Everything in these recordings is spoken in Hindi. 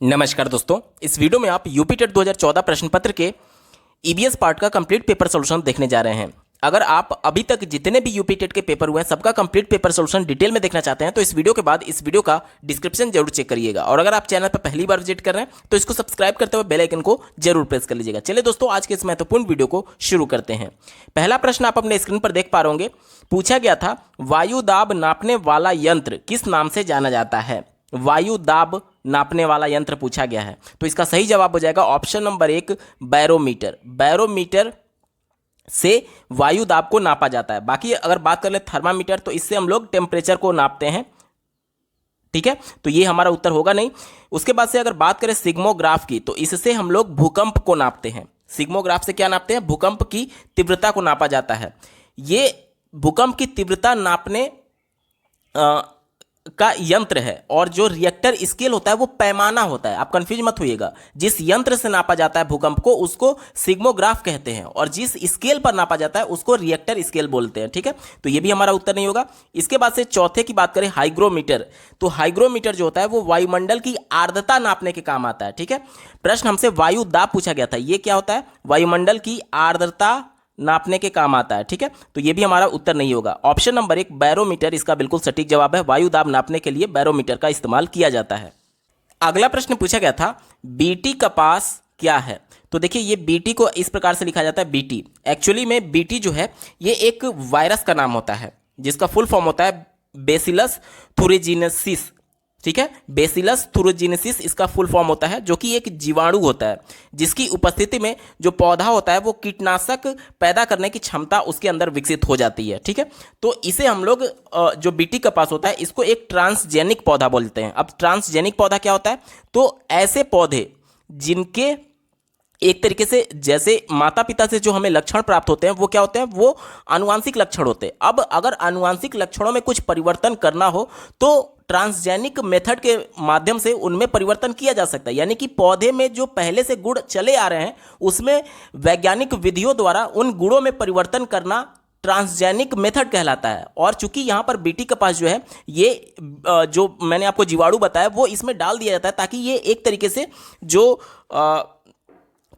नमस्कार दोस्तों, इस वीडियो में आप यूपी टेट 2014 प्रश्न पत्र के ईबीएस पार्ट का कंप्लीट पेपर सॉल्यूशन देखने जा रहे हैं। अगर आप अभी तक जितने भी यूपी टेट के पेपर हुए हैं सबका कंप्लीट पेपर सॉल्यूशन डिटेल में देखना चाहते हैं तो इस वीडियो के बाद इस वीडियो का डिस्क्रिप्शन जरूर चेक करिएगा। और अगर आप चैनल पर पहली बार विजिट कर रहे हैं तो इसको सब्सक्राइब करते हुए बेल आइकन को जरूर प्रेस कर लीजिएगा। चलिए दोस्तों, आज के इस महत्वपूर्ण वीडियो को शुरू करते हैं। पहला प्रश्न आप अपने स्क्रीन पर देख पा रहे होंगे। पूछा गया था, वायु दाब नापने वाला यंत्र किस नाम से जाना जाता है? वायु दाब नापने वाला यंत्र पूछा गया है, तो इसका सही जवाब हो जाएगा ऑप्शन नंबर 1 बैरोमीटर। बैरोमीटर से वायु दाब को नापा जाता है। बाकी अगर बात कर ले थर्मामीटर, तो इससे हम लोग टेम्परेचर को नापते हैं। ठीक है, तो ये हमारा उत्तर होगा नहीं। उसके बाद से अगर बात करें सिग्मोग्राफ की, तो इससे हम लोग भूकंप को नापते हैं। सिग्मोग्राफ से क्या नापते हैं? भूकंप की तीव्रता को नापा जाता है। ये भूकंप की तीव्रता नापने का यंत्र है, और जो रिएक्टर स्केल होता है वो पैमाना होता है। आप कंफ्यूज मत होइएगा। जिस यंत्र से नापा जाता है भूकंप को उसको सिग्मोग्राफ कहते हैं, और जिस स्केल पर नापा जाता है उसको रिएक्टर स्केल बोलते हैं। ठीक है, तो ये भी हमारा उत्तर नहीं होगा। इसके बाद से चौथे की बात करें, हाइग्रोमीटर। तो हाइग्रोमीटर जो होता है वो वायुमंडल की आर्द्रता नापने के काम आता है। ठीक है, प्रश्न हमसे वायु दाब पूछा गया था। ये क्या होता है? वायुमंडल की आर्द्रता नापने के काम आता है। ठीक है, तो ये भी हमारा उत्तर नहीं होगा। ऑप्शन नंबर 1 बैरोमीटर इसका बिल्कुल सटीक जवाब है। वायु दाब नापने के लिए बैरोमीटर का इस्तेमाल किया जाता है। अगला प्रश्न पूछा गया था, बीटी कपास क्या है? तो देखिए, ये बीटी को इस प्रकार से लिखा जाता है, बीटी। एक्चुअली में बीटी जो है ये एक वायरस का नाम होता है, जिसका फुल फॉर्म होता है बेसिलस थुरिजिनेसिस। ठीक है, बेसिलस थुरिजिनेसिस इसका फुल फॉर्म होता है, जो कि एक जीवाणु होता है जिसकी उपस्थिति में जो पौधा होता है वो कीटनाशक पैदा करने की क्षमता उसके अंदर विकसित हो जाती है। ठीक है, तो इसे हम लोग जो बीटी कपास होता है इसको एक ट्रांसजेनिक पौधा बोलते हैं। अब ट्रांसजेनिक पौधा क्या होता है? तो ऐसे पौधे जिनके एक तरीके से जैसे माता पिता से जो हमें लक्षण प्राप्त होते हैं वो क्या होते हैं? वो आनुवांशिक लक्षण होते हैं। अब अगर आनुवांशिक लक्षणों में कुछ परिवर्तन करना हो तो ट्रांसजेनिक मेथड के माध्यम से उनमें परिवर्तन किया जा सकता है। यानी कि पौधे में जो पहले से गुण चले आ रहे हैं उसमें वैज्ञानिक विधियों द्वारा उन गुणों में परिवर्तन करना ट्रांसजेनिक मेथड कहलाता है। और चूंकि यहाँ पर बीटी कपास जो है ये जो मैंने आपको जीवाणु बताया वो इसमें डाल दिया जाता है ताकि ये एक तरीके से जो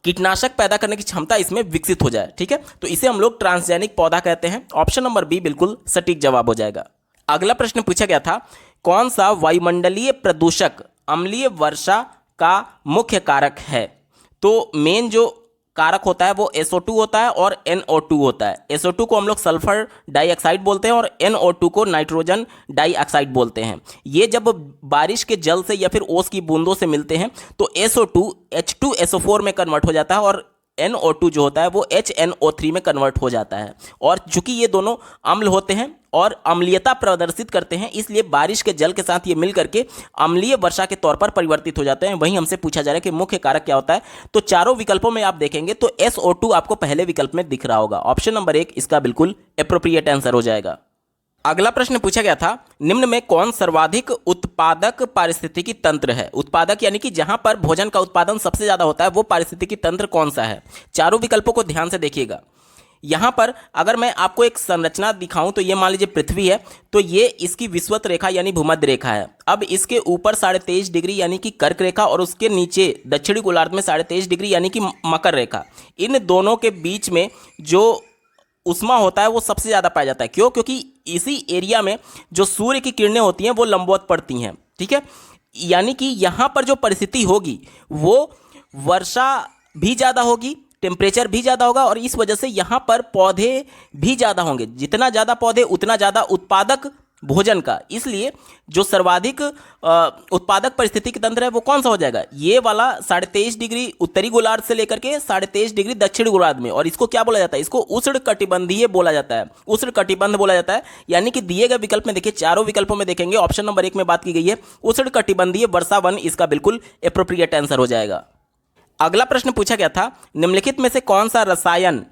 कीटनाशक पैदा करने की क्षमता इसमें विकसित हो जाए। ठीक है, तो इसे हम लोग ट्रांसजेनिक पौधा कहते हैं। ऑप्शन नंबर बी बिल्कुल सटीक जवाब हो जाएगा। अगला प्रश्न पूछा गया था, कौन सा वायुमंडलीय प्रदूषक अम्लीय वर्षा का मुख्य कारक है? तो मेन जो कारक होता है वो SO2 होता है और NO2 होता है। SO2 को हम लोग सल्फर डाइऑक्साइड बोलते हैं और NO2 को नाइट्रोजन डाइऑक्साइड बोलते हैं। ये जब बारिश के जल से या फिर ओस की बूंदों से मिलते हैं तो SO2 H2SO4 में कन्वर्ट हो जाता है और NO2 जो होता है वो HNO3 में कन्वर्ट हो जाता है। और चूंकि ये दोनों अम्ल होते हैं और अम्लीयता प्रदर्शित करते हैं, इसलिए बारिश के जल के साथ ये मिल करके अम्लीय वर्षा के तौर पर परिवर्तित हो जाते हैं। वहीं हमसे पूछा जा रहा है कि मुख्य कारक क्या होता है, तो चारों विकल्पों में आप देखेंगे तो SO2 आपको पहले विकल्प में दिख रहा होगा। ऑप्शन नंबर 1 इसका बिल्कुल एप्रोप्रिएट आंसर हो जाएगा। अगला प्रश्न पूछा गया था, निम्न में कौन सर्वाधिक उत्पादक पारिस्थितिकी तंत्र है? उत्पादक यानी कि जहां पर भोजन का उत्पादन सबसे ज्यादा होता है वो पारिस्थितिकी तंत्र कौन सा है? चारों विकल्पों को ध्यान से देखिएगा। यहां पर अगर मैं आपको एक संरचना दिखाऊं तो ये मान लीजिए पृथ्वी है, तो ये इसकी विषुवत रेखा यानी भूमध्य रेखा है। अब इसके ऊपर 23.5 डिग्री यानी कि कर्क रेखा और उसके नीचे दक्षिणी गोलार्ध में 23.5 डिग्री यानी कि मकर रेखा। इन दोनों के बीच में जो उष्मा होता है वो सबसे ज़्यादा पाया जाता है। क्यों? क्योंकि इसी एरिया में जो सूर्य की किरणें होती हैं वो लंबवत पड़ती हैं। ठीक है, यानी कि यहाँ पर जो परिस्थिति होगी वो वर्षा भी ज़्यादा होगी, टेम्परेचर भी ज़्यादा होगा, और इस वजह से यहाँ पर पौधे भी ज़्यादा होंगे। जितना ज़्यादा पौधे उतना ज़्यादा उत्पादक भोजन का। इसलिए जो सर्वाधिक उत्पादक परिस्थितिकी तंत्र है वो कौन सा हो जाएगा? ये वाला 23.5 डिग्री उत्तरी गोलार्ध से लेकर के 23.5 डिग्री दक्षिणी गोलार्ध में। और इसको क्या बोला जाता है? इसको उष्ण कटिबंधीय बोला जाता है, उष्ण कटिबंध बोला जाता है। यानी कि दिए गए विकल्प में देखिए, चारों विकल्पों में देखेंगे ऑप्शन नंबर 1 में बात की गई है उष्ण कटिबंधीय वर्षा वन, इसका बिल्कुल एप्रोप्रिएट आंसर हो जाएगा। अगला प्रश्न पूछा गया था, निम्नलिखित में से कौन सा रसायन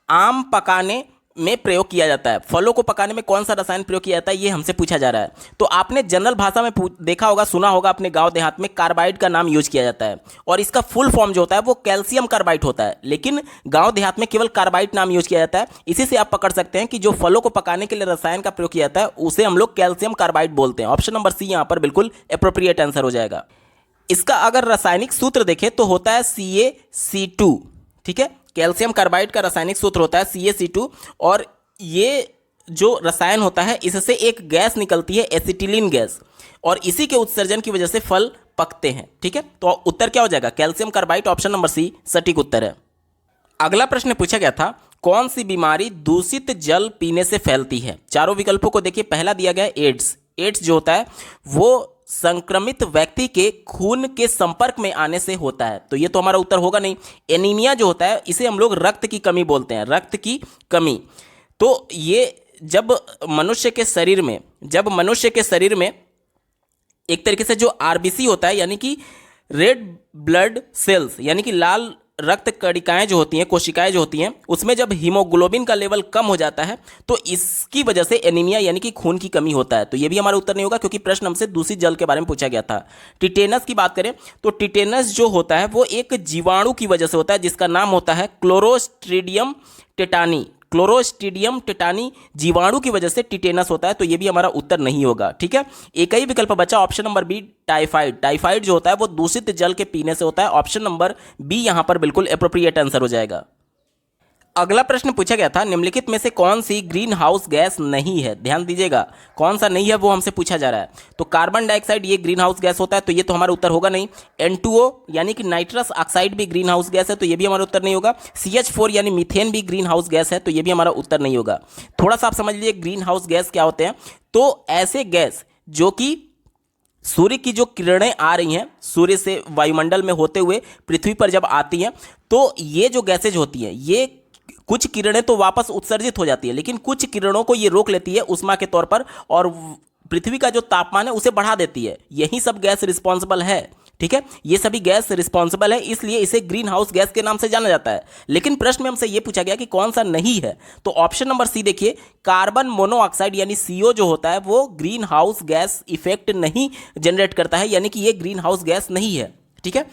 आम पकाने में प्रयोग किया जाता है? फलों को पकाने में कौन सा रसायन प्रयोग किया जाता है, ये हमसे पूछा जा रहा है। तो आपने जनरल भाषा में देखा होगा, सुना होगा अपने गांव देहात में, कार्बाइड का नाम यूज किया जाता है और इसका फुल फॉर्म जो होता है वो कैल्शियम कार्बाइड होता है। लेकिन गांव देहात में केवल कार्बाइड नाम यूज किया जाता है। इसी से आप पकड़ सकते हैं कि जो फलों को पकाने के लिए रसायन का प्रयोग किया जाता है उसे हम लोग कैल्शियम कार्बाइड बोलते हैं। ऑप्शन नंबर सी यहाँ पर बिल्कुल एप्रोप्रिएट आंसर हो जाएगा। इसका अगर रासायनिक सूत्र देखें तो होता है CaC2, ठीक है। कैल्शियम कार्बाइड का रासायनिक सूत्र होता है CaC2, और ये जो रसायन होता है इससे एक गैस निकलती है एसिटिलीन गैस, और इसी के उत्सर्जन की वजह से फल पकते हैं, ठीक है। तो उत्तर क्या हो जाएगा? Calcium carbide, option number C सटीक उत्तर है। अगला प्रश्न पूछा गया था, कौन सी बीमारी दूषित जल पीने से फैलती है? चारों विकल्पों को देखिए। पहला दिया गया है एड्स। एड्स जो होता है वो संक्रमित व्यक्ति के खून के संपर्क में आने से होता है, तो ये तो हमारा उत्तर होगा नहीं। एनीमिया जो होता है इसे हम लोग रक्त की कमी बोलते हैं, रक्त की कमी। तो ये जब मनुष्य के शरीर में एक तरीके से जो आरबीसी होता है, यानी कि रेड ब्लड सेल्स, यानी कि लाल रक्त कणिकाएं जो होती हैं, कोशिकाएं जो होती हैं, उसमें जब हीमोग्लोबिन का लेवल कम हो जाता है तो इसकी वजह से एनीमिया यानी कि खून की कमी होता है। तो ये भी हमारा उत्तर नहीं होगा, क्योंकि प्रश्न हमसे दूषित जल के बारे में पूछा गया था। टिटेनस की बात करें तो टिटेनस जो होता है वो एक जीवाणु की वजह से होता है, जिसका नाम होता है क्लोरोस्ट्रीडियम टेटानी। क्लोरोस्ट्रीडियम टेटानी जीवाणु की वजह से टिटेनस होता है, तो ये भी हमारा उत्तर नहीं होगा, ठीक है। एक ही विकल्प बचा, option number B typhoid. Typhoid जो होता है वो दूषित जल के पीने से होता है, ऑप्शन नंबर बी यहां पर बिल्कुल एप्रोप्रिएट आंसर हो जाएगा। अगला प्रश्न पूछा गया था, निम्नलिखित में से कौन सी ग्रीन हाउस गैस नहीं है? ध्यान दीजिएगा, कौन सा नहीं है वो हमसे पूछा जा रहा है। तो कार्बन डाइऑक्साइड ये ग्रीन हाउस गैस होता है, तो ये तो हमारा उत्तर होगा नहीं। N2O यानी कि नाइट्रस ऑक्साइड भी ग्रीन हाउस गैस है, तो ये भी हमारा उत्तर नहीं होगा। CH4 यानी मीथेन भी ग्रीन हाउस गैस है, तो ये भी हमारा उत्तर नहीं होगा। थोड़ा सा आप समझ लीजिए ग्रीन हाउस गैस क्या होते हैं। तो ऐसे गैस जो कि सूर्य की जो किरणें आ रही हैं, सूर्य से वायुमंडल में होते हुए पृथ्वी पर जब आती हैं, तो ये जो गैसेज होती हैं, ये कुछ किरणें तो वापस उत्सर्जित हो जाती है, लेकिन कुछ किरणों को ये रोक लेती है उष्मा के तौर पर, और पृथ्वी का जो तापमान है उसे बढ़ा देती है। यही सब गैस रिस्पॉन्सिबल है, ठीक है। ये सभी गैस रिस्पॉन्सिबल है, इसलिए इसे ग्रीन हाउस गैस के नाम से जाना जाता है। लेकिन प्रश्न में हमसे ये पूछा गया कि कौन सा नहीं है, तो ऑप्शन नंबर सी देखिए, कार्बन मोनोऑक्साइड यानी CO जो होता है वो ग्रीन हाउस गैस इफेक्ट नहीं जनरेट करता है, यानी कि ये ग्रीन हाउस गैस नहीं है, ठीक है।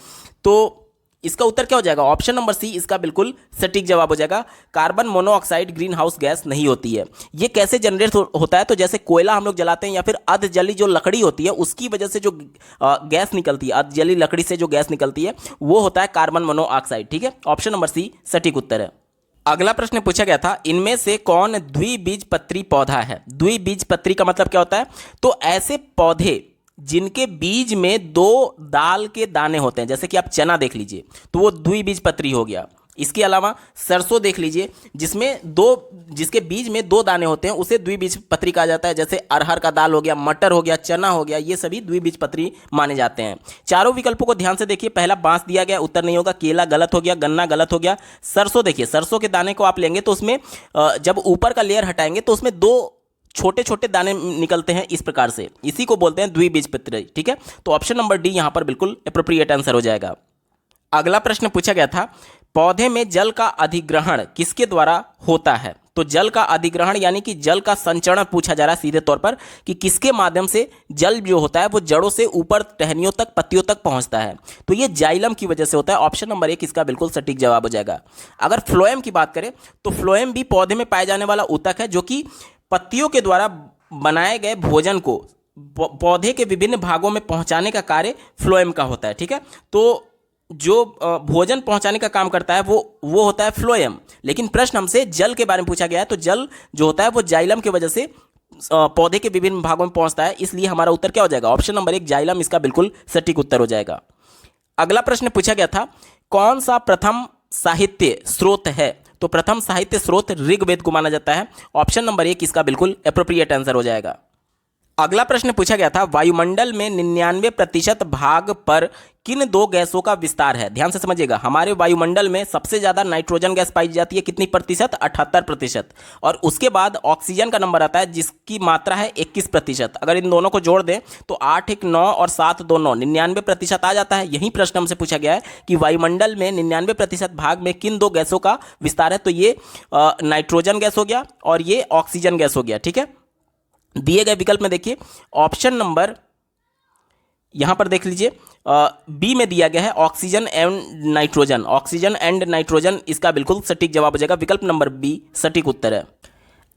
तो इसका उत्तर क्या हो जाएगा? ऑप्शन नंबर सी इसका बिल्कुल सटीक जवाब हो जाएगा। Carbon monoxide green house gas नहीं होती है। ये कैसे जनरेट होता है? तो जैसे कोयला हम लोग जलाते हैं या फिर अर्धजली जो लकड़ी होती है उसकी वजह से जो गैस निकलती है, अर्धजली लकड़ी से जो गैस निकलती है वो होता है कार्बन मोनोऑक्साइड, ठीक है। ऑप्शन नंबर सी सटीक उत्तर है। अगला प्रश्न पूछा गया था, इनमें से कौन द्विबीजपत्री पौधा है? द्विबीजपत्री का मतलब क्या होता है? तो ऐसे पौधे जिनके बीज में 2 दाल के दाने होते हैं, जैसे कि आप चना देख लीजिए तो वो द्विबीजपत्री हो गया। इसके अलावा सरसों देख लीजिए जिसके बीज में 2 दाने होते हैं उसे द्विबीजपत्री कहा जाता है। जैसे अरहर का दाल हो गया, मटर हो गया, चना हो गया, ये सभी द्विबीजपत्री माने जाते हैं। चारों विकल्पों को ध्यान से देखिए। पहला बांस दिया गया, उत्तर नहीं होगा। केला गलत हो गया, गन्ना गलत हो गया। सरसों देखिए, सरसों के दाने को आप लेंगे तो उसमें जब ऊपर का लेयर हटाएंगे तो उसमें 2 छोटे छोटे दाने निकलते हैं इस प्रकार से, इसी को बोलते हैं द्विबीजपत्री, ठीक है। तो ऑप्शन नंबर डी यहां पर बिल्कुल एप्रोप्रिएट आंसर हो जाएगा। अगला प्रश्न पूछा गया था, पौधे में जल का अधिग्रहण किसके द्वारा होता है? तो जल का अधिग्रहण यानी कि जल का संचरण पूछा जा रहा है सीधे तौर पर, कि किसके माध्यम से जल जो होता है वो जड़ों से ऊपर टहनियों तक, पत्तियों तक पहुंचता है? तो ये जाइलम की वजह से होता है। ऑप्शन नंबर 1 इसका बिल्कुल सटीक जवाब हो जाएगा। अगर फ्लोएम की बात करें तो फ्लोएम भी पौधे में पाए जाने वाला ऊतक है, जो कि पत्तियों के द्वारा बनाए गए भोजन को पौधे के विभिन्न भागों में पहुंचाने का कार्य फ्लोएम का होता है, ठीक है। तो जो भोजन पहुंचाने का काम करता है वो होता है फ्लोएम। लेकिन प्रश्न हमसे जल के बारे में पूछा गया है, तो जल जो होता है वो जाइलम की वजह से पौधे के विभिन्न भागों में पहुंचता है, इसलिए हमारा उत्तर क्या हो जाएगा? ऑप्शन नंबर 1 जाइलम इसका बिल्कुल सटीक उत्तर हो जाएगा। अगला प्रश्न पूछा गया था, कौन सा प्रथम साहित्य स्रोत है? तो प्रथम साहित्य स्रोत ऋग्वेद को माना जाता है। ऑप्शन नंबर 1 इसका बिल्कुल एप्रोप्रिएट आंसर हो जाएगा। अगला प्रश्न पूछा गया था, वायुमंडल में 99% भाग पर किन 2 गैसों का विस्तार है? ध्यान से समझिएगा, हमारे वायुमंडल में सबसे ज्यादा नाइट्रोजन गैस पाई जाती है, कितनी प्रतिशत? 78%। और उसके बाद ऑक्सीजन का नंबर आता है जिसकी मात्रा है 21%। अगर इन दोनों को जोड़ दें तो 8 1 9 और 7 2 9, 99% आ जाता है। यही प्रश्न हमसे पूछा गया है कि वायुमंडल में 99% भाग में किन 2 गैसों का विस्तार है? तो ये नाइट्रोजन गैस हो गया और ये ऑक्सीजन गैस हो गया, ठीक है। दिए गए विकल्प में देखिए, ऑप्शन नंबर यहां पर देख लीजिए, बी में दिया गया है oxygen and nitrogen. Oxygen and nitrogen इसका बिल्कुल सटीक जवाब हो जाएगा। विकल्प नंबर बी सटीक उत्तर है।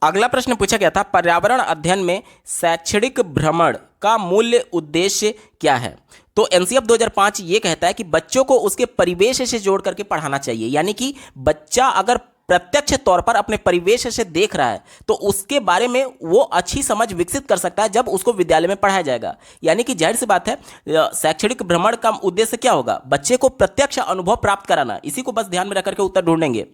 अगला प्रश्न पूछा गया था, पर्यावरण अध्ययन में शैक्षणिक भ्रमण का मूल्य उद्देश्य क्या है? तो एनसीएफ 2005 ये कहता है कि बच्चों को उसके परिवेश से जोड़ करके पढ़ाना चाहिए, यानी कि बच्चा अगर प्रत्यक्ष तौर पर अपने परिवेश से देख रहा है तो उसके बारे में वो अच्छी समझ विकसित कर सकता है जब उसको विद्यालय में पढ़ाया जाएगा। यानी कि जाहिर सी बात है, शैक्षणिक भ्रमण का उद्देश्य क्या होगा? बच्चे को प्रत्यक्ष अनुभव प्राप्त कराना। इसी को बस ध्यान में रख करके उत्तर ढूंढेंगे।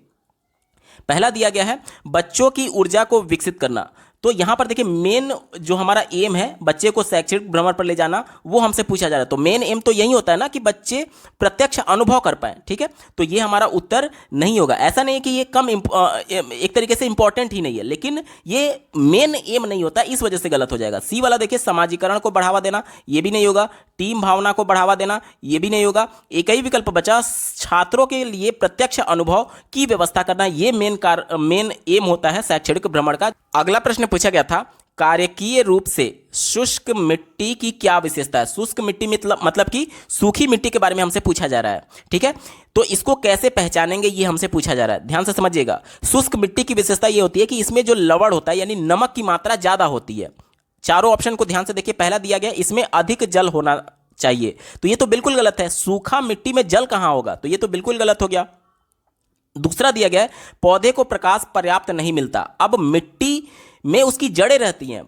पहला दिया गया है बच्चों की ऊर्जा को विकसित करना। तो यहां पर देखिए मेन जो हमारा एम है बच्चे को शैक्षणिक भ्रमण पर ले जाना, वो हमसे पूछा जा रहा है। तो मेन एम तो यही होता है ना कि बच्चे प्रत्यक्ष अनुभव कर पाए, ठीक है। तो ये हमारा उत्तर नहीं होगा। ऐसा नहीं है कि ये कम एक तरीके से इंपॉर्टेंट ही नहीं है, लेकिन ये मेन एम नहीं होता, इस वजह से गलत हो जाएगा। सी वाला देखिए समाजीकरण को बढ़ावा देना, ये भी नहीं होगा। टीम भावना को बढ़ावा देना, ये भी नहीं होगा। एक ही विकल्प बचा, छात्रों के लिए प्रत्यक्ष अनुभव की व्यवस्था करना, ये मेन एम होता है शैक्षणिक भ्रमण का। अगला प्रश्न पूछा गया था, कार्यकीय रूप से शुष्क मिट्टी की क्या विशेषता है? शुष्क मिट्टी मतलब कि सूखी मिट्टी के बारे में हमसे पूछा जा रहा है, ठीक है। तो इसको कैसे पहचानेंगे ये हमसे पूछा जा रहा है, ध्यान से समझिएगा। शुष्क मिट्टी की विशेषता ये होती है कि इसमें जो लवण होता है यानी नमक की मात्रा ज्यादा होती है। चारों ऑप्शन को ध्यान से देखिए। पहला दिया गया इसमें अधिक जल होना चाहिए, तो ये तो बिल्कुल गलत है। सूखा मिट्टी में जल कहां होगा? तो ये तो बिल्कुल गलत हो गया। दूसरा दिया गया है पौधे को प्रकाश पर्याप्त नहीं मिलता। अब मिट्टी में उसकी जड़ें रहती हैं,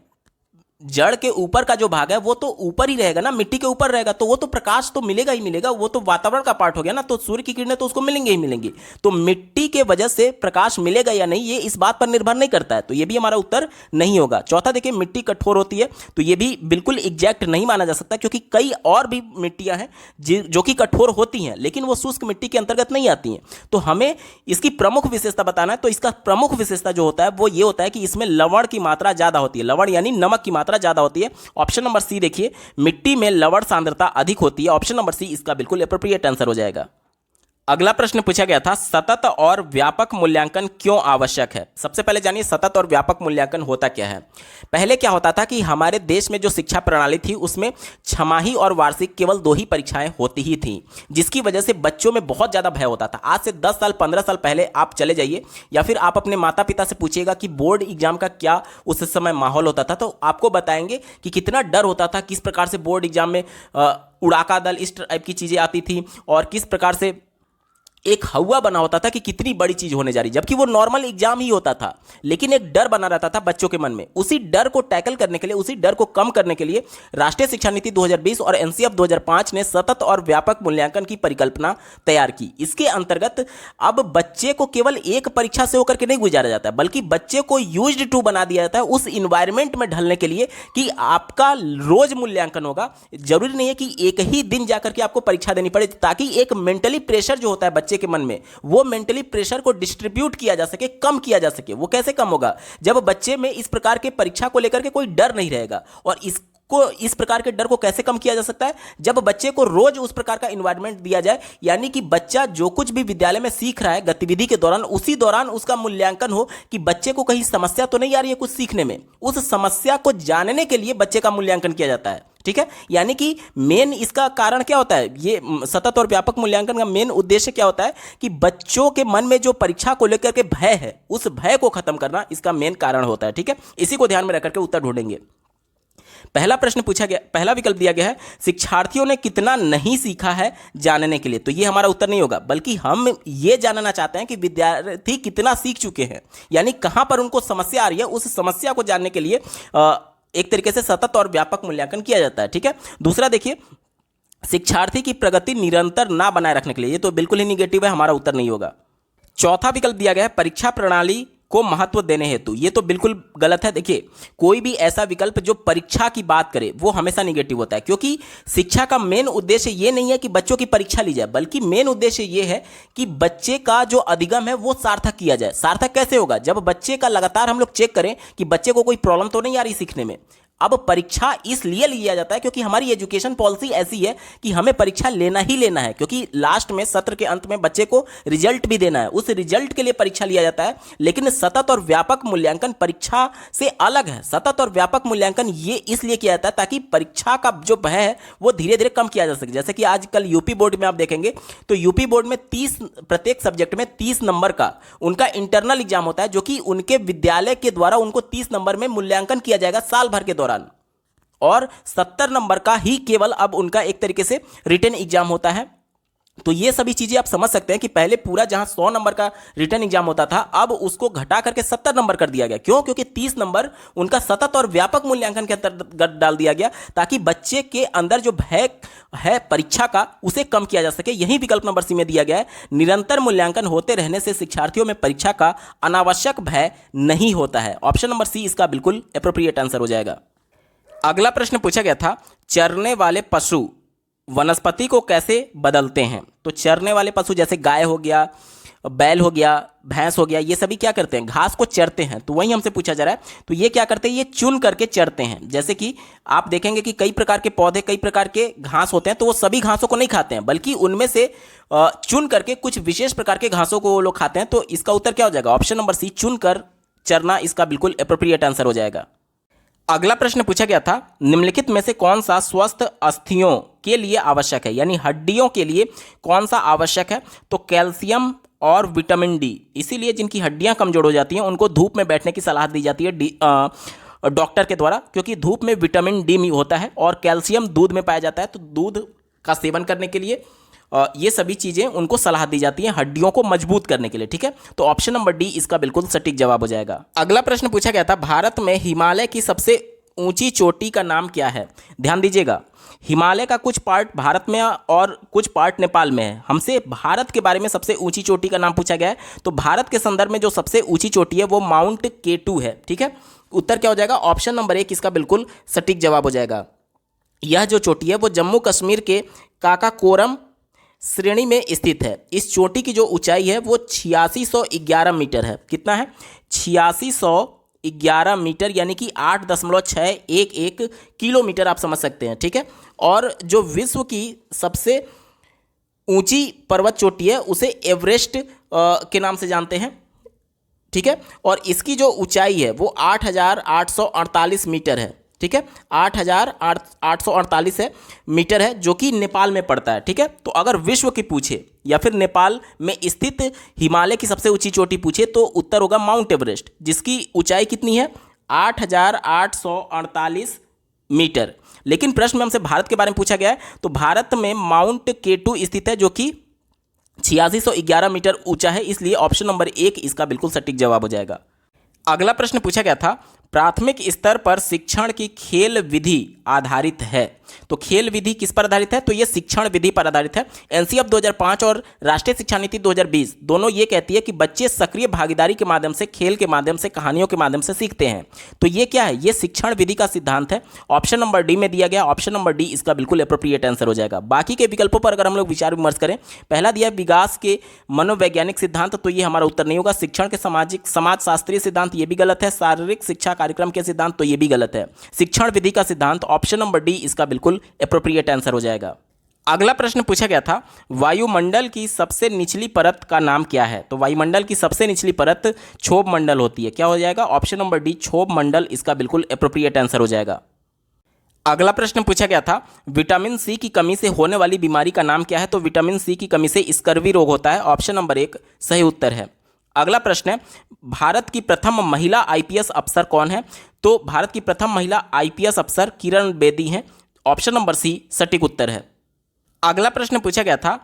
जड़ के ऊपर का जो भाग है वो तो ऊपर ही रहेगा ना, मिट्टी के ऊपर रहेगा, तो वो तो प्रकाश तो मिलेगा ही मिलेगा, वो तो वातावरण का पार्ट हो गया ना, तो सूर्य की किरणें तो उसको मिलेंगे ही मिलेंगी। तो मिट्टी के वजह से प्रकाश मिलेगा या नहीं ये इस बात पर निर्भर नहीं करता है, तो ये भी हमारा उत्तर नहीं होगा। चौथा देखिए मिट्टी कठोर होती है, तो ये भी बिल्कुल एग्जैक्ट नहीं माना जा सकता, क्योंकि कई और भी मिट्टियां हैं जो कि कठोर होती हैं लेकिन वो शुष्क मिट्टी के अंतर्गत नहीं आती हैं। तो हमें इसकी प्रमुख विशेषता बताना है, तो इसका प्रमुख विशेषता जो होता है वो ये होता है कि इसमें लवण की मात्रा ज्यादा होती है। लवण यानी नमक की मात्रा ज्यादा होती है। ऑप्शन नंबर सी देखिए, मिट्टी में लवण सांद्रता अधिक होती है। ऑप्शन नंबर सी इसका बिल्कुल एप्रोप्रिएट आंसर हो जाएगा। अगला प्रश्न पूछा गया था, सतत और व्यापक मूल्यांकन क्यों आवश्यक है? सबसे पहले जानिए सतत और व्यापक मूल्यांकन होता क्या है। पहले क्या होता था कि हमारे देश में जो शिक्षा प्रणाली थी उसमें छमाही और वार्षिक केवल 2 ही परीक्षाएं होती ही थी, जिसकी वजह से बच्चों में बहुत ज़्यादा भय होता था। आज से 10 साल 15 साल पहले आप चले जाइए या फिर आप अपने माता पिता से पूछिएगा कि बोर्ड एग्जाम का क्या उस समय माहौल होता था, तो आपको बताएंगे कि कितना डर होता था, किस प्रकार से बोर्ड एग्जाम में उड़ाका दल इस टाइप की चीज़ें आती थी और किस प्रकार से एक हवा बना होता था कि कितनी बड़ी चीज होने जा रही, जबकि वो नॉर्मल एग्जाम ही होता था, लेकिन एक डर बना रहता था बच्चों के मन में। उसी डर को टैकल करने के लिए, उसी डर को कम करने के लिए राष्ट्रीय शिक्षा नीति 2020 और एनसीएफ 2005 ने सतत और व्यापक मूल्यांकन की परिकल्पना तैयार की। इसके अंतर्गत अब बच्चे को केवल एक परीक्षा से होकर के नहीं गुजारा जाता है, बल्कि बच्चे को यूज्ड टू बना दिया जाता है उस इन्वायरमेंट में ढलने के लिए कि आपका रोज मूल्यांकन होगा। जरूरी नहीं है कि एक ही दिन जाकर के आपको परीक्षा देनी पड़े, ताकि एक मेंटली प्रेशर जो होता है बच्चे के मन में, वो मेंटली प्रेशर को डिस्ट्रीब्यूट किया जा सके, कम किया जा सके। वो कैसे कम होगा? जब बच्चे में इस प्रकार के परीक्षा को लेकर के कोई डर नहीं रहेगा। और इस प्रकार के डर को कैसे कम किया जा सकता है? जब बच्चे को रोज उस प्रकार का एनवायरनमेंट दिया जाए, यानी कि बच्चा जो कुछ भी विद्यालय में सीख रहा है गतिविधि के दौरान, उसी दौरान उसका मूल्यांकन हो कि बच्चे को कहीं समस्या तो नहीं आ रही है कुछ सीखने में। उस समस्या को जानने के लिए बच्चे का मूल्यांकन किया जाता है, ठीक है। यानी कि मेन इसका कारण क्या होता है, ये सतत और व्यापक मूल्यांकन का मेन उद्देश्य क्या होता है कि बच्चों के मन में जो परीक्षा को लेकर के भय है, उस भय को खत्म करना इसका मेन कारण होता है, ठीक है। इसी को ध्यान में रखकर के उत्तर ढूंढेंगे। पहला प्रश्न पूछा गया, पहला विकल्प दिया गया है शिक्षार्थियों ने कितना नहीं सीखा है जानने के लिए, तो ये हमारा उत्तर नहीं होगा, बल्कि हम ये जानना चाहते हैं कि विद्यार्थी कितना सीख चुके हैं, यानी कहां पर उनको समस्या आ रही है, उस समस्या को जानने के लिए एक तरीके से सतत और व्यापक मूल्यांकन किया जाता है, ठीक है। दूसरा देखिए, शिक्षार्थी की प्रगति निरंतर ना बनाए रखने के लिए, ये तो बिल्कुल ही निगेटिव है, हमारा उत्तर नहीं होगा। चौथा विकल्प दिया गया है परीक्षा प्रणाली को महत्व देने हेतु, ये तो बिल्कुल गलत है। देखिए, कोई भी ऐसा विकल्प जो परीक्षा की बात करे वो हमेशा निगेटिव होता है, क्योंकि शिक्षा का मेन उद्देश्य ये नहीं है कि बच्चों की परीक्षा ली जाए, बल्कि मेन उद्देश्य ये है कि बच्चे का जो अधिगम है वो सार्थक किया जाए। सार्थक कैसे होगा? जब बच्चे का लगातार हम लोग चेक करें कि बच्चे को कोई प्रॉब्लम तो नहीं आ रही सीखने में। अब परीक्षा इसलिए लिया जाता है क्योंकि हमारी एजुकेशन पॉलिसी ऐसी है कि हमें परीक्षा लेना ही लेना है, क्योंकि लास्ट में सत्र के अंत में बच्चे को रिजल्ट भी देना है, उस रिजल्ट के लिए परीक्षा लिया जाता है। लेकिन सतत और व्यापक मूल्यांकन परीक्षा से अलग है। सतत और व्यापक मूल्यांकन ये इसलिए किया जाता है ताकि परीक्षा का जो भय है वो धीरे धीरे कम किया जा सके। जैसे कि आजकल यूपी बोर्ड में आप देखेंगे तो यूपी बोर्ड में प्रत्येक सब्जेक्ट में 30 नंबर का उनका इंटरनल एग्जाम होता है, जो कि उनके विद्यालय के द्वारा उनको 30 नंबर में मूल्यांकन किया जाएगा साल भर के दौरान। और 70 नंबर का ही केवल अब उनका एक तरीके से रिटन एग्जाम होता है। तो ये सभी चीजें आप समझ सकते हैं कि पहले पूरा जहां 100 नंबर का रिटन एग्जाम होता था, अब उसको घटा करके 70 नंबर कर दिया गया। क्यों? क्योंकि 30 नंबर उनका सतत और व्यापक मूल्यांकन के अंतर्गत डाल दिया गया, ताकि बच्चे के अंदर जो भय है परीक्षा का उसे कम किया जा सके। यही विकल्प नंबर सी में दिया गया है, निरंतर मूल्यांकन होते रहने से शिक्षार्थियों में परीक्षा का अनावश्यक भय नहीं होता है। ऑप्शन नंबर सी इसका बिल्कुल एप्रोप्रिएट आंसर हो जाएगा। अगला प्रश्न पूछा गया था, चरने वाले पशु वनस्पति को कैसे बदलते हैं? तो चरने वाले पशु जैसे गाय हो गया, बैल हो गया, भैंस हो गया, ये सभी क्या करते हैं? घास को चरते हैं। तो वही हमसे पूछा जा रहा है, तो ये क्या करते हैं? ये चुन करके चरते हैं। जैसे कि आप देखेंगे कि कई प्रकार के पौधे, कई प्रकार के घास होते हैं, तो वो सभी घासों को नहीं खाते हैं, बल्कि उनमें से चुन करके कुछ विशेष प्रकार के घासों को वो लोग खाते हैं। तो इसका उत्तर क्या हो जाएगा? ऑप्शन नंबर सी, चुन कर चरना, इसका बिल्कुल एप्रोप्रिएट आंसर हो जाएगा। अगला प्रश्न पूछा गया था, निम्नलिखित में से कौन सा स्वस्थ अस्थियों के लिए आवश्यक है, यानी हड्डियों के लिए कौन सा आवश्यक है? तो कैल्शियम और विटामिन डी। इसीलिए जिनकी हड्डियां कमजोर हो जाती हैं उनको धूप में बैठने की सलाह दी जाती है डॉक्टर के द्वारा, क्योंकि धूप में विटामिन डी होता है और कैल्शियम दूध में पाया जाता है। तो दूध का सेवन करने के लिए ये सभी चीज़ें उनको सलाह दी जाती हैं हड्डियों को मजबूत करने के लिए। ठीक है, तो ऑप्शन नंबर डी इसका बिल्कुल सटीक जवाब हो जाएगा। अगला प्रश्न पूछा गया था, भारत में हिमालय की सबसे ऊंची चोटी का नाम क्या है? ध्यान दीजिएगा, हिमालय का कुछ पार्ट भारत में और कुछ पार्ट नेपाल में है। हमसे भारत के बारे में सबसे ऊंची चोटी का नाम पूछा गया है, तो भारत के संदर्भ में जो सबसे ऊंची चोटी है वो माउंट K2 है। ठीक है, उत्तर क्या हो जाएगा? ऑप्शन नंबर 1 इसका बिल्कुल सटीक जवाब हो जाएगा। यह जो चोटी है वो जम्मू कश्मीर के काकाकोरम श्रेणी में स्थित है। इस चोटी की जो ऊंचाई है वो 8611 मीटर है। कितना है? 8611 मीटर, यानी कि 8.611 किलोमीटर आप समझ सकते हैं। ठीक है, और जो विश्व की सबसे ऊंची पर्वत चोटी है उसे एवरेस्ट के नाम से जानते हैं। ठीक है, और इसकी जो ऊंचाई है वो 8848 मीटर है। ठीक है, 8848 है मीटर है, जो कि नेपाल में पड़ता है। ठीक है, तो अगर विश्व की पूछे या फिर नेपाल में स्थित हिमालय की सबसे ऊंची चोटी पूछे तो उत्तर होगा माउंट एवरेस्ट, जिसकी ऊंचाई कितनी है? 8848 मीटर। लेकिन प्रश्न में हमसे भारत के बारे में पूछा गया है, तो भारत में माउंट K2 स्थित है, जो कि 8611 मीटर ऊंचा है। इसलिए ऑप्शन नंबर 1 इसका बिल्कुल सटीक जवाब हो जाएगा। अगला प्रश्न पूछा गया था, प्राथमिक स्तर पर शिक्षण की खेल विधि आधारित है। तो खेल विधि किस पर आधारित है? तो ये शिक्षण विधि पर आधारित है। एनसीएफ 2005 और राष्ट्रीय शिक्षा नीति 2020 दोनों ये कहती है कि बच्चे सक्रिय भागीदारी के माध्यम से, खेल के माध्यम से, कहानियों के माध्यम से सीखते हैं। तो ये क्या है? ये शिक्षण विधि का सिद्धांत है। ऑप्शन नंबर डी में दिया गया, ऑप्शन नंबर डी इसका बिल्कुल एप्रोप्रिएट आंसर हो जाएगा। बाकी के विकल्पों पर अगर हम लोग विचार विमर्श करें, पहला दिया विकास के मनोवैज्ञानिक सिद्धांत, तो ये हमारा उत्तर नहीं होगा। शिक्षण के समाजशास्त्रीय सिद्धांत, ये भी गलत है। शारीरिक शिक्षा कार्यक्रम के सिद्धांत, तो ये भी गलत है। शिक्षण विधि का सिद्धांत, ऑप्शन नंबर डी इसका बिल्कुल एप्रोप्रिएट आंसर हो जाएगा। अगला प्रश्न पूछा गया था, वायुमंडल की सबसे निचली परत का नाम क्या है? तो वायुमंडल की सबसे निचली परत क्षोभ मंडल होती है। क्या हो जाएगा? ऑप्शन नंबर डी क्षोभ मंडल, इसका बिल्कुल एप्रोप्रिएट आंसर हो जाएगा। अगला प्रश्न पूछा गया था, विटामिन सी की कमी से होने वाली बीमारी का नाम क्या है? तो विटामिन सी की कमी से स्कर्वी रोग होता है। ऑप्शन नंबर 1 सही उत्तर है। अगला प्रश्न है, भारत की प्रथम महिला आईपीएस अफसर कौन है? तो भारत की प्रथम महिला आईपीएस अफसर किरण बेदी हैं। ऑप्शन नंबर सी सटीक उत्तर है। अगला प्रश्न पूछा गया था,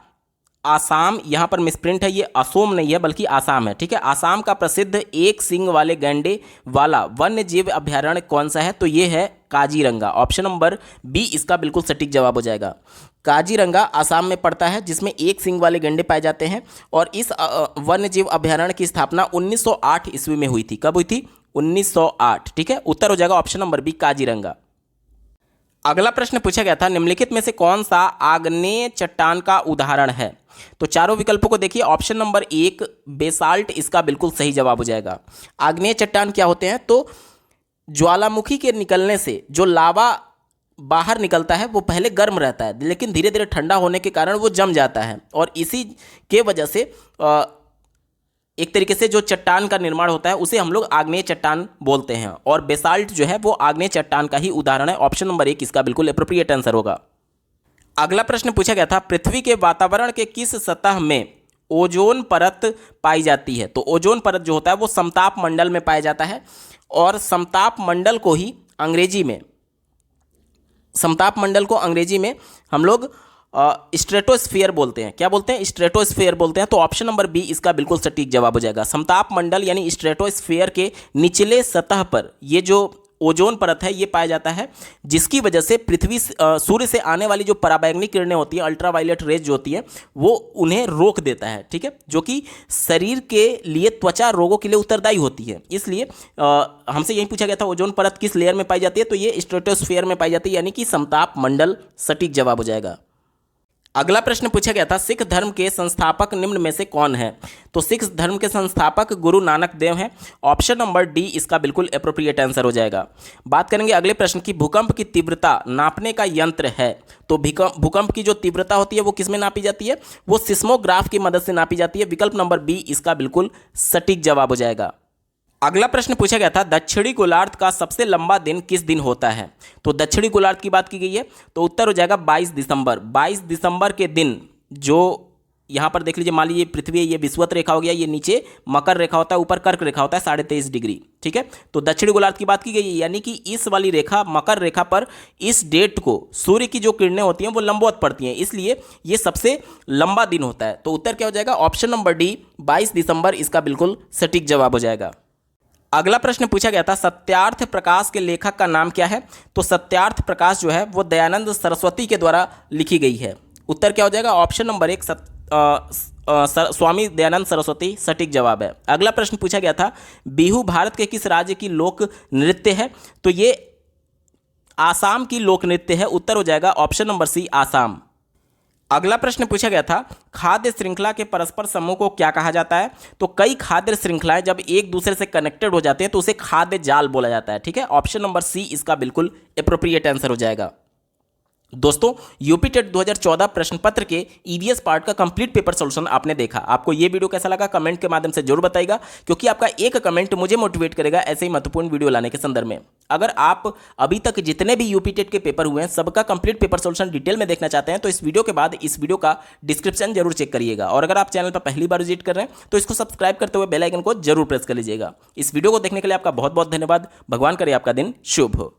आसाम, यहां पर मिसप्रिंट है, ये असोम नहीं है बल्कि आसाम है। ठीक है, आसाम का प्रसिद्ध एक सींग वाले गैंडे वाला वन्य जीव अभ्यारण्य कौन सा है? तो ये है काजीरंगा। ऑप्शन नंबर बी इसका बिल्कुल सटीक जवाब हो जाएगा। काजीरंगा आसाम में पड़ता है, जिसमें एक सींग वाले गैंडे पाए जाते हैं। और इस वन्य जीव अभ्यारण्य की स्थापना 1908 ईस्वी में हुई थी। कब हुई थी? 1908। ठीक है, उत्तर हो जाएगा ऑप्शन नंबर बी काजीरंगा। अगला प्रश्न पूछा गया था, निम्नलिखित में से कौन सा आग्नेय चट्टान का उदाहरण है? तो चारों विकल्पों को देखिए, ऑप्शन नंबर 1 बेसाल्ट इसका बिल्कुल सही जवाब हो जाएगा। आग्नेय चट्टान क्या होते हैं? तो ज्वालामुखी के निकलने से जो लावा बाहर निकलता है वो पहले गर्म रहता है, लेकिन धीरे धीरे ठंडा होने के कारण वो जम जाता है, और इसी के वजह से एक तरीके से जो चट्टान का निर्माण होता है उसे हम लोग आग्नेय चट्टान बोलते हैं। और बेसाल्ट जो है वो आग्नेय चट्टान का ही उदाहरण है। ऑप्शन नंबर 1 इसका बिल्कुल एप्रोप्रिएट आंसर होगा। अगला प्रश्न पूछा गया था, पृथ्वी के वातावरण के किस सतह में ओजोन परत पाई जाती है? तो ओजोन परत जो होता है वो समताप मंडल में पाया जाता है, और समताप मंडल को ही अंग्रेजी में समताप मंडल को अंग्रेजी में हम लोग स्ट्रेटोस्फीयर बोलते हैं। क्या बोलते हैं? स्ट्रेटोस्फीयर बोलते हैं। तो ऑप्शन नंबर बी इसका बिल्कुल सटीक जवाब हो जाएगा। समताप मंडल यानी स्ट्रेटोस्फीयर के निचले सतह पर ये जो ओजोन परत है ये पाया जाता है, जिसकी वजह से पृथ्वी सूर्य से आने वाली जो पराबैंगनी किरणें होती हैं, अल्ट्रावायलेट रेज जो होती है, वो उन्हें रोक देता है। ठीक है, जो कि शरीर के लिए त्वचा रोगों के लिए उत्तरदायी होती है। इसलिए हमसे यही पूछा गया था ओजोन परत किस लेयर में पाई जाती है, तो ये स्ट्रेटोस्फीयर में पाई जाती है, यानी कि समताप मंडल सटीक जवाब हो जाएगा। अगला प्रश्न पूछा गया था सिख धर्म के संस्थापक निम्न में से कौन है? तो सिख धर्म के संस्थापक गुरु नानक देव हैं। ऑप्शन नंबर डी इसका बिल्कुल एप्रोप्रिएट आंसर हो जाएगा। बात करेंगे अगले प्रश्न की, भूकंप की तीव्रता नापने का यंत्र है। तो भूकंप की जो तीव्रता होती है वो किस में नापी जाती है? वो सिस्मोग्राफ की मदद से नापी जाती है। विकल्प नंबर बी इसका बिल्कुल सटीक जवाब हो जाएगा। अगला प्रश्न पूछा गया था दक्षिणी गोलार्ध का सबसे लंबा दिन किस दिन होता है? तो दक्षिणी गोलार्ध की बात की गई है, तो उत्तर हो जाएगा 22 दिसंबर। 22 दिसंबर के दिन जो यहाँ पर देख लीजिए, मान लीजिए पृथ्वी ये विषुवत रेखा हो गया, ये नीचे मकर रेखा होता है, ऊपर कर्क रेखा होता है 23.5 डिग्री। ठीक है, तो दक्षिणी गोलार्ध की बात की गई है, यानी कि इस वाली रेखा मकर रेखा पर इस डेट को सूर्य की जो किरणें होती हैं वो लंबवत पड़ती हैं, इसलिए ये सबसे लंबा दिन होता है। तो उत्तर क्या हो जाएगा? ऑप्शन नंबर डी 22 दिसंबर इसका बिल्कुल सटीक जवाब हो जाएगा। अगला प्रश्न पूछा गया था सत्यार्थ प्रकाश के लेखक का नाम क्या है? तो सत्यार्थ प्रकाश जो है वो दयानंद सरस्वती के द्वारा लिखी गई है। उत्तर क्या हो जाएगा? ऑप्शन नंबर एक स्वामी दयानंद सरस्वती सटीक जवाब है। अगला प्रश्न पूछा गया था बिहू भारत के किस राज्य की लोक नृत्य है? तो ये आसाम की लोक नृत्य है। उत्तर हो जाएगा ऑप्शन नंबर सी आसाम। अगला प्रश्न पूछा गया था खाद्य श्रृंखला के परस्पर समूह को क्या कहा जाता है? तो कई खाद्य श्रृंखलाएं जब एक दूसरे से कनेक्टेड हो जाते हैं तो उसे खाद्य जाल बोला जाता है। ठीक है, ऑप्शन नंबर सी इसका बिल्कुल एप्रोप्रिएट आंसर हो जाएगा। दोस्तों, यूपी टेट 2014 प्रश्न पत्र के ईवीएस पार्ट का कंप्लीट पेपर सॉल्यूशन आपने देखा। आपको ये वीडियो कैसा लगा कमेंट के माध्यम से जरूर बताइएगा, क्योंकि आपका एक कमेंट मुझे मोटिवेट करेगा ऐसे ही महत्वपूर्ण वीडियो लाने के संदर्भ में। अगर आप अभी तक जितने भी यूपी टेट के पेपर हुए हैं सबका कंप्लीट पेपर सॉल्यूशन डिटेल में देखना चाहते हैं तो इस वीडियो के बाद इस वीडियो का डिस्क्रिप्शन जरूर चेक करिएगा। और अगर आप चैनल पर पहली बार विजिट कर रहे हैं तो इसको सब्सक्राइब करते हुए बेल आइकन को जरूर प्रेस कर लीजिएगा। इस वीडियो को देखने के लिए आपका बहुत बहुत धन्यवाद। भगवान करे आपका दिन शुभ हो।